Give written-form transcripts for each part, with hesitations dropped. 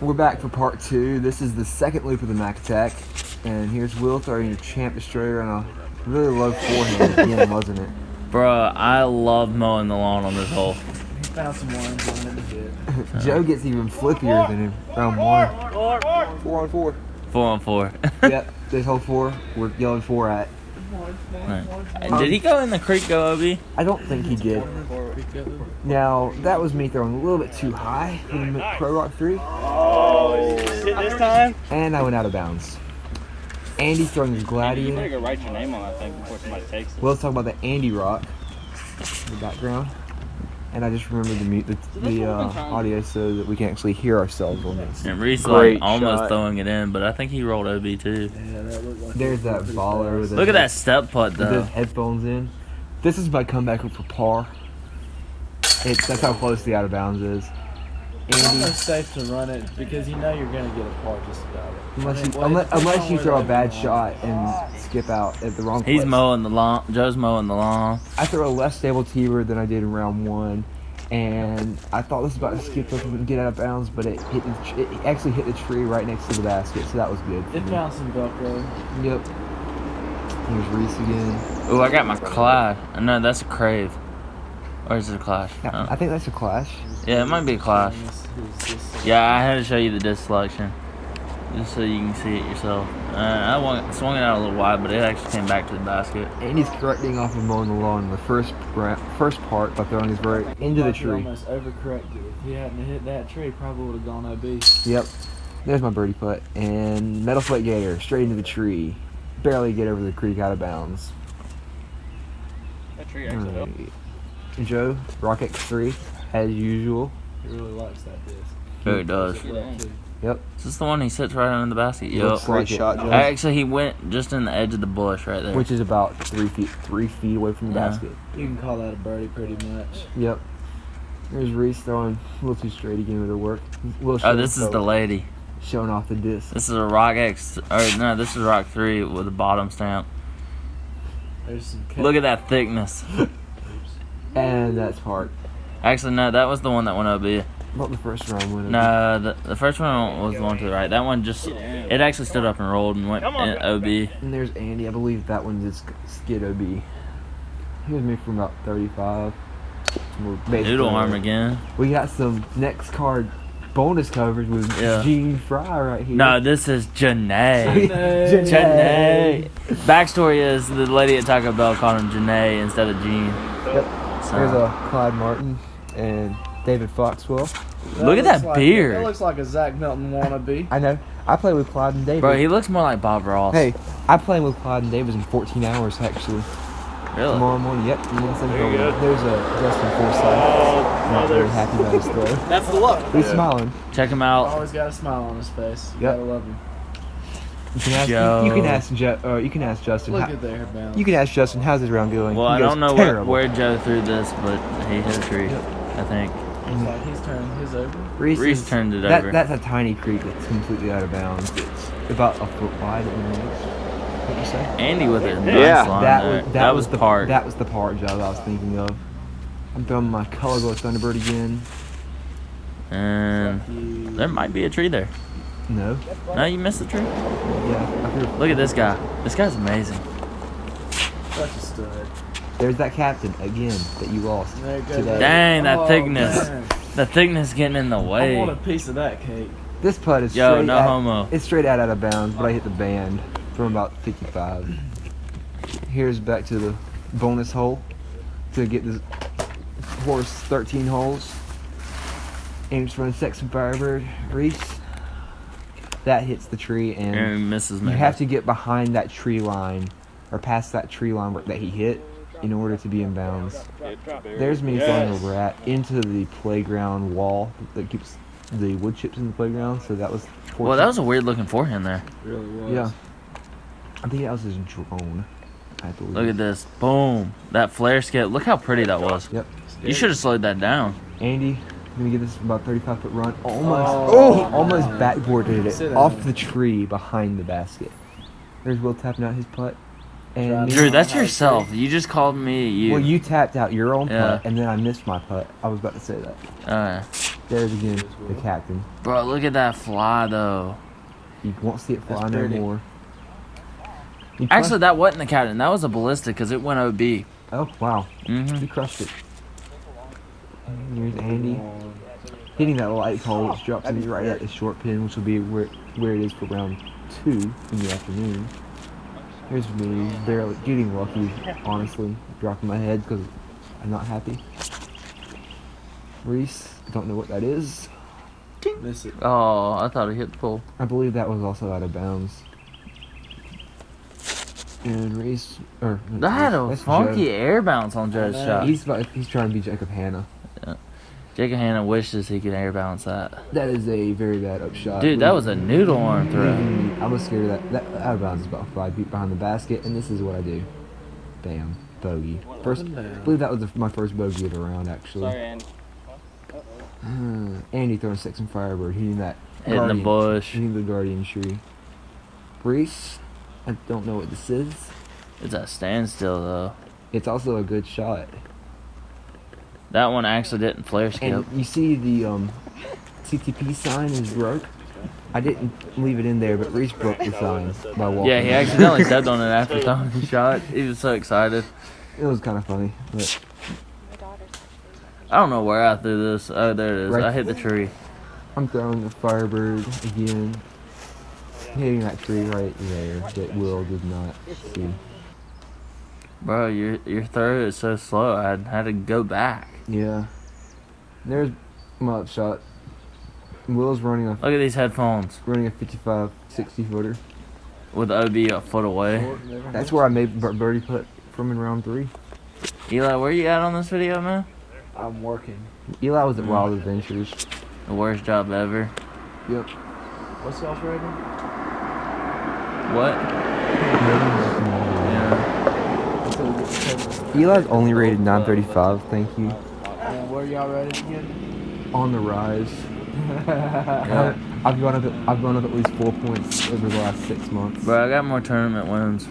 We're back for part 2. This is the second loop of the MacAttack. And here's Will throwing a champ destroyer on a really low forehand again, wasn't it? Bruh, I love mowing the lawn on this hole. He found some ones on it to hit. Joe gets even flippier than in round 1. 4 on 4. 4 on 4. Yep, this hole 4, we're yelling 4 at. And did he go in the creek, go OB? I don't think he did. Now, that was me throwing a little bit too high for the Pro Rock 3. Oh, hit this time? And I went out of bounds. Andy's throwing his You Gladiator. better go write your name on that thing before somebody takes it. Will's talking about the Andy Rock in the background. And I just remembered to mute the audio so that we can actually hear ourselves on this. And Reese Great almost shot. throwing it in, but I think he rolled OB too. Yeah, that looked like There's that baller with Look at that step putt with though. his headphones in. This is my comeback for par. That's how close the out of bounds is. It's Andy, almost safe to run it because you know you're going to get a par just about it. unless you throw a bad shot and skip out at the wrong place. He's mowing the lawn. Joe's mowing the lawn. I threw a less stable T-bird than I did in round 1. And I thought this was about to skip up and get out of bounds, but it actually hit the tree right next to the basket, so that was good. It found some Velcro. Yep. Here's Reese again. Oh, I got my Clyde. No, that's a Crave. Or is it a Clash? Yeah, I think that's a Clash. Yeah, it might be a Clash. Yeah, I had to show you the disc selection. Just so you can see it yourself. I swung it out a little wide, but it actually came back to the basket. And he's correcting off of mowing the lawn in the first part by throwing his vert into the tree. Almost overcorrected. If he hadn't hit that tree, probably would have gone OB. Yep. There's my birdie putt. And Metal Flake Gator straight into the tree. Barely get over the creek out of bounds. That tree actually helped. Joe, Rock X3, as usual. He really likes that disc. Oh, it does. Yep. Is this the one he sits right under the basket? Yep. Looks like Great shot, it. Joe. Actually, he went just in the edge of the bush right there. Which is about 3 feet away from the Yeah. basket. You can call that a birdie pretty much. Yep. There's Reese throwing a little too straight again with her work. Oh, this is the lady. Showing off the disc. This is a Rock X. Or no, this is Rock 3 with a bottom stamp. There's some Look at that thickness. And that's hard. Actually, no, that was the one that went OB. Not the first round winner. No, the first one was the one to the right. That one just, it actually stood up and rolled and went in OB. And there's Andy. I believe that one is skid OB. He was me from about 35. We're basically- Noodle arm again. We got some next card bonus coverage with Yeah. Gene Fry right here. No, this is Janae. Janae. Janae. Backstory is the lady at Taco Bell called him Janae instead of Gene. Yep. So, There's a Clyde Martin and David Foxwell. Look at that looks like beard. That looks like a Zach Milton wannabe. I know. I play with Clyde and David. bro, he looks more like Bob Ross. Hey, I play with Clyde and David in 14 hours actually. Really? Tomorrow morning. Yep. There's a Justin Forsythe. Not very happy about his throw. That's the luck. He's smiling. Check him out. Always got a smile on his face. You Yep. gotta love him. You can ask. Joe. You can ask. You can ask Justin. Look how- at there, man. You can ask Justin. How's his round going? Well, He I goes, don't know terrible. where Joe threw this, but he hit a tree, I think. Looks like he's turned his over. Reese turned it that, over. That's a tiny creek that's completely out of bounds. It's about a foot wide at the most. What'd you say? Andy with it. Nice Yeah. line there. That was the part. That was the part job I was thinking of. I'm throwing my color glow Thunderbird again. And there might be a tree there. No. No, you missed the tree? Yeah. I threw, Look at this guy. This guy's amazing. Such a stud. there's that captain again that you lost There it goes. today. Dang, that Oh, thickness. man. The thickness getting in the I want way. a piece of that cake. This putt is Yo, straight no out, homo. It's straight out of bounds, but I hit the band from about 55. Here's back to the bonus hole to get this horse 13 holes. Aims for a Sexton Firebird. Reese. That hits the tree, and And Mrs. you Mayor. have to get behind that tree line, or past that tree line that he hit, in order to be in bounds. There's me throwing a rat into the playground wall that keeps the wood chips in the playground, so that was fortunate. Well, that was a weird looking forehand there. It really was. Yeah. I think that was his drone, I believe. Look at this. Boom. That flare skip. Look how pretty that was. Yep. You should have slowed that down. Andy, I'm going to give this about 35-foot run. Almost. Oh, He almost backboarded Sit it down. off the tree behind the basket. There's Will tapping out his putt. And Drew, Drew, that's yourself. You just called me you. well, you tapped out your own Yeah. putt, and then I missed my putt. I was about to say that. There's again the captain. Bro, look at that fly though. You won't see it fly That's no pretty. more. You Actually, that wasn't the captain. That was a ballistic because it went OB. oh wow, Mm-hmm. you crushed it. Here's Andy hitting that light pole, which drops me right at the short pin, which will be where it is for round 2 in the afternoon. Here's me barely getting lucky, honestly, dropping my head because I'm not happy. Reese, don't know what that is. Miss it. Oh, I thought he hit the pole. I believe that was also out of bounds. And Reese, or That had a that's funky Joe. air bounce on Joe's I know. shot. He's trying to be Jacob Hanna. Jacob Hanna wishes he could air bounce that. That is a very bad upshot. Dude, that was a noodle arm throw. I was scared of that. That out of bounds is about 5 feet behind the basket, and this is what I do. Bam, bogey. First, I believe that was my first bogey of the round, actually. Sorry, Andy. Andy throwing 6 and Firebird, hitting that. Hitting the guardian- bush. Hitting the guardian tree. Reese, I don't know what this is. It's a standstill though. It's also a good shot. That one actually didn't flare skip. And you see the CTP sign is broke. I didn't leave it in there, but Reese broke the sign by walking. Yeah, he accidentally stepped on it after throwing the shot. He was so excited. It was kind of funny, but I don't know where I threw this. Oh, there it is. Right. I hit the tree. I'm throwing the Firebird again, hitting that tree right there that Will did not see. Bro, your throw is so slow. I had to go back. Yeah. There's my upshot. Will's running Look at these headphones a 55, 60 footer. with OB a foot away. That's where I made birdie putt from in round 3. Eli, where you at on this video, man? I'm working. Eli was at Wild Adventures. The worst job ever. Yep. What's y'all's rating? What? Yeah. Eli's only rated 935, thank you. And where y'all rated again? On the rise. Yeah. I've gone up at least 4 points over the last 6 months. Bro, I got more tournament wins.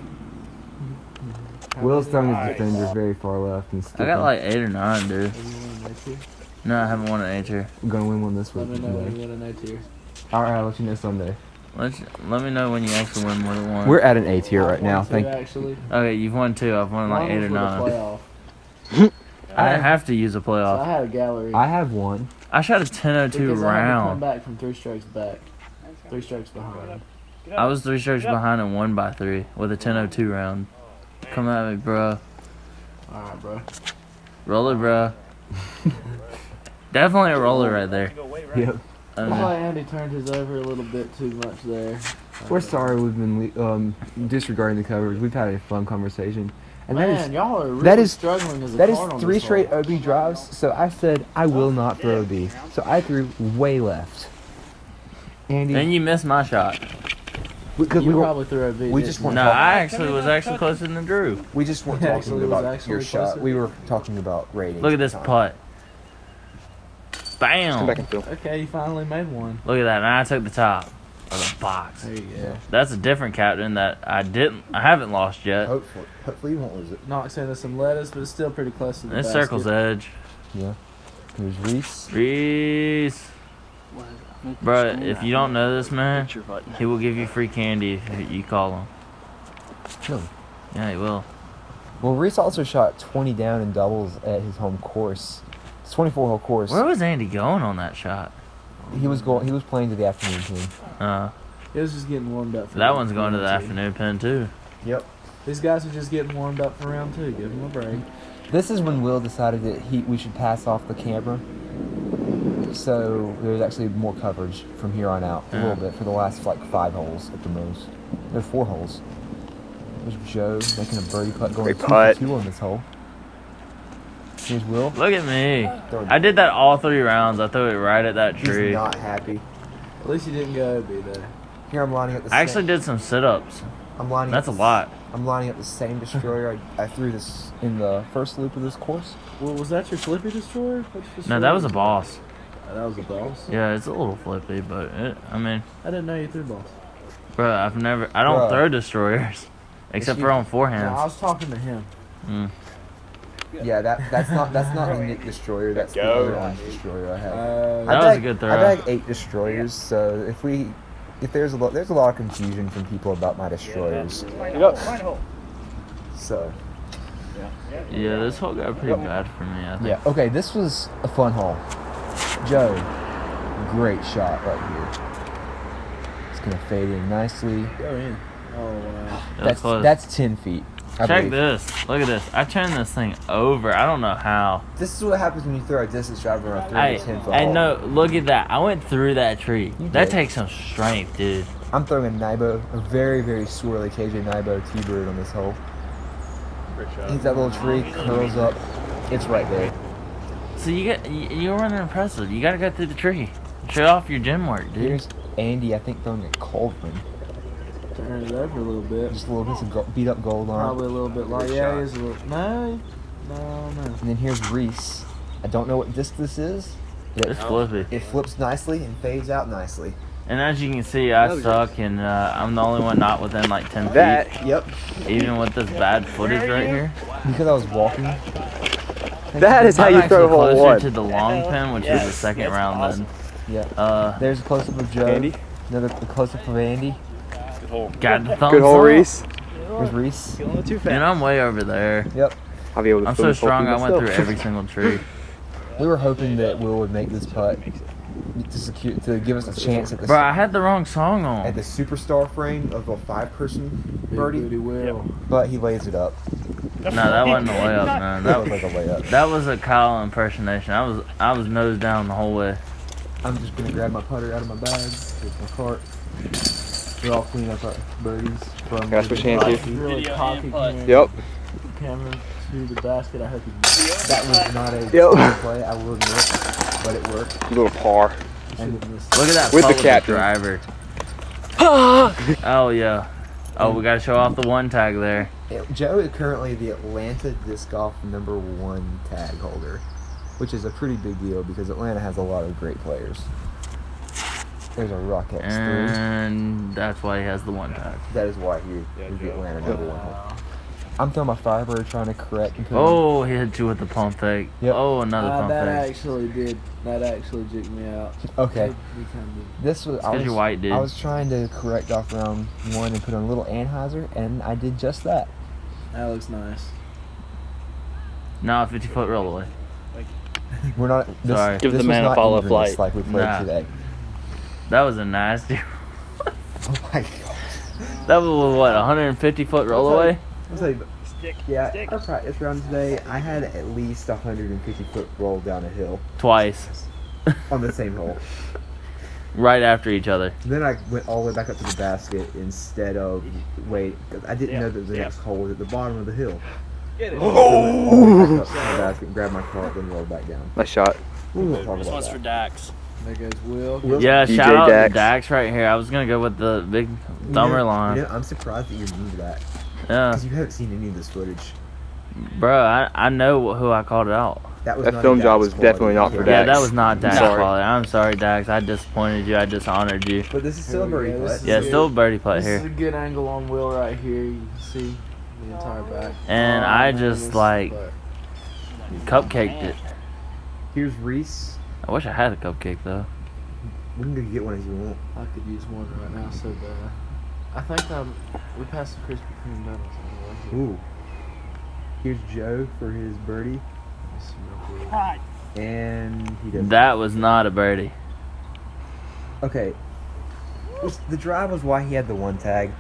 Will's throwing his defender very far left and I still got like 8 or 9, dude. Have you won an A tier? No, I haven't won an A tier. I'm gonna win one this Let week. me know when Today. you win an A tier. Alright, I'll let you know Sunday. Let me know when you actually win more than one. We're at an A tier right I've now. won two, Thank. actually. Okay, you've won 2. I've won like One 8 was or with a 9. playoff. I didn't have to use a So I playoff. had a gallery. I have one. I shot a 10:02 because I had to come round. back from 3 strokes back. 3 strokes behind. I was 3 strokes behind and won by 3 with a 10:02 round. Come at me, bro. Alright, bro. Roller, bro. Definitely a roller right there. Yep. I feel like Andy turned his over a little bit too much there. We're sorry we've been disregarding the coverage. We've had a fun conversation. And Man, y'all are really that is- struggling as a that is card on 3 this straight hole. OB drives, so I said I will not throw OB. So I threw way left. Andy, And you missed my shot. because You probably threw a B. we just weren't No, talking- I actually was actually closer than Drew. we just weren't Actually, talking it was about actually your shot. closer. We were talking about ratings. Look at this at the time. putt. Bam! Come back and fill. Okay, you finally made one. Look at that. And I took the top of the box. There you go. That's a different captain that I haven't lost yet. Hopefully you won't lose it. Not saying there's some lettuce, but it's still pretty close to the This basket. circle's edge. Yeah. There's Reese. Reese. Bro, if you don't know this man, he will give you free candy if you call him. No. Yeah, he will. Well, Reese also shot 20 down in doubles at his home course. It's 24-hole course. Where was Andy going on that shot? He was playing to the afternoon team. It was just getting warmed up. For That round one's going to the 2. afternoon pin too. Yep. These guys are just getting warmed up for round 2. Give them a break. This is when Will decided that we should pass off the camera. So there's actually more coverage from here on out, a Yeah. little bit, for the last like 5 holes at the most. There's 4 holes. There's Joe making a birdie putt, going Great 2 putt. for 2 on this hole. Here's Will. Look at me. I did that all 3 rounds. I threw it right at that tree. He's not happy. At least you didn't go OB there. Here I'm lining up the I actually same. did some sit-ups. I'm lining That's a up lot. I'm lining up the same destroyer I threw this in the first loop of this course. Well, was that your flippy destroyer? No, that was a boss. That was a boss. Yeah, it's a little flippy, but I mean, I didn't know you threw boss. bro, I don't Bruh. throw destroyers. Except you- for on No, I forehands. was talking to him. Yeah, that's not the Nick Destroyer. That's the Go. other orange Destroyer I have. That was a good throw. I bag 8 Destroyers, so if there's a lot of confusion from people about my Destroyers. So. Yeah, this hole got pretty bad for me, I think. Yeah. Okay, this was a fun hole. Joe, great shot right here. It's gonna fade in nicely. Go in. Oh wow. That's close. That's 10 feet. I Check believe. this. Look at this. I turned this thing over. I don't know how. This is what happens when you throw a distance driver on a 3 Hey, to 10 foot hey, hole. no, look at that. I went through that tree. You That did. takes some strength, dude. I'm throwing a Nibo, a very, very swirly KJ Nibo T-bird on this hole. He's that little tree, curls up. It's right there. So you're running impressive. You got to go through the tree. Show off your gym work, dude. Here's Andy, I think, throwing a Coldman. Turn it over a little bit. Just a little bit of beat up gold on it. Probably a little bit like, yeah, it is a little. No. And then here's Reese. I don't know what disc this is. It's flippy. It flips nicely and fades out nicely. And as you can see, I suck, and I'm the only one not within like 10 feet. Yep. Even with this bad footage right here. Because I was walking. That is how I'm you actually throw hole closer one. to the long pin, which is the second round awesome. then. Yeah. There's a close up of Joe. Andy? Another close up of Andy. Got the thumbs Good hole, up. Reese. There's Reese. And I'm way over there. Yep. I'll be able to I'm film so this whole strong, thing I went myself. through every single tree. We were hoping that Will would make this putt to give us a chance at Bro, I had the wrong song at the on. superstar frame of a 5-person Big birdie, booty will. but he lays it up. No, that wasn't a layup, man. That was That, like a layup. that was a Kyle impersonation. I was nose down the whole way. I'm just gonna grab my putter out of my bag with my cart. We're all clean up our birdies from. Can I switch hands here? Really Video cocky and putt. camera. Yep. Camera to the basket. I hope you That was not a Yep. good play, I will admit, but it worked. Little par. And Look at that With the putt captain. driver. Oh, yeah. Oh, we got to show off the one tag there. Joe is currently the Atlanta Disc Golf #1 tag holder, which is a pretty big deal because Atlanta has a lot of great players. There's a Rock X3. And that's why he has the one tag. That is why he is the Atlanta #1 holder. I'm throwing my Firebird trying to correct and put Oh, he hit you with the pump fake. Yep. Oh, another pump that fake. actually did. That actually jigged me out. Okay. We kind of. This was I 'cause was, you're white, dude. I was trying to correct off round 1 and put on a little Anheuser, and I did just that. That looks nice. No, 50-foot roll away. We're not. This, Sorry. Give the this man was a not follow evenness flight. like we played Nah. today. That was a nasty. Oh my god. That was what, 150-foot roll away? Yeah, our practice round today, I had at least 150-foot roll down a hill Twice. on the same hole. Right after each other. Then I went all the way back up to the basket instead of wait. 'Cause I didn't know that the next hole was at the bottom of the hill. Get it. Oh! Back up to the basket and grab my cart, then roll back down. Nice shot. We won't talk This about one's for that. Dax. There goes Will. Will- Yeah, DJ shout out to Dax. Dax right here. I was going to go with the big thumber line. You know, I'm surprised that you're new to that Yeah. because you haven't seen any of this footage. Bro, I know who I called it out. That was That not film a job Dax was definitely not quality. for Yeah, Dax. that was not Dax Sorry. quality. I'm sorry, Dax. I disappointed you. I dishonored you. But this is still a Here we birdie go. putt. This is Yeah, good. still a birdie putt This is a here. good angle on Will right here. You can see the entire back. And Oh, I man, just, this- like, but cupcaked it. Here's Reese. I wish I had a cupcake, though. We can go get one if you want. I could use one right now so bad. I think we passed the Krispy Kreme donuts anyway. Ooh. Here's Joe for his birdie, Let's see real quick. and he does. That was not a birdie. Okay. The drive was why he had the one tag,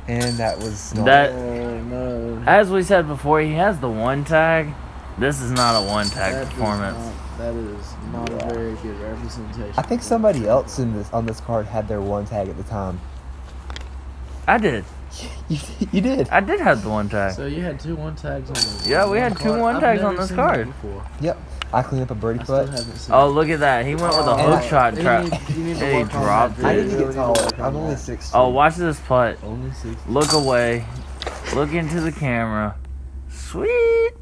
and that was not. That- Oh no. As we said before, he has the one tag. This is not a one tag That is performance. That is not a very good representation. I think somebody else on this card had their one tag at the time. I did. You did. I did have the one tag. So you had 2 1 tags on this. Yeah, we had 2 card. 1 I've tags never on this seen card. that before. Yep. I cleaned up a birdie I still putt. haven't seen Oh, look at that. He went with a Oh, hook shot you trap. need- you need to He work on dropped that, I it. need to Really get need to taller. work on I'm only that. 6'2". Oh, watch this putt. Only 6. Look away. Look into the camera. Sweet.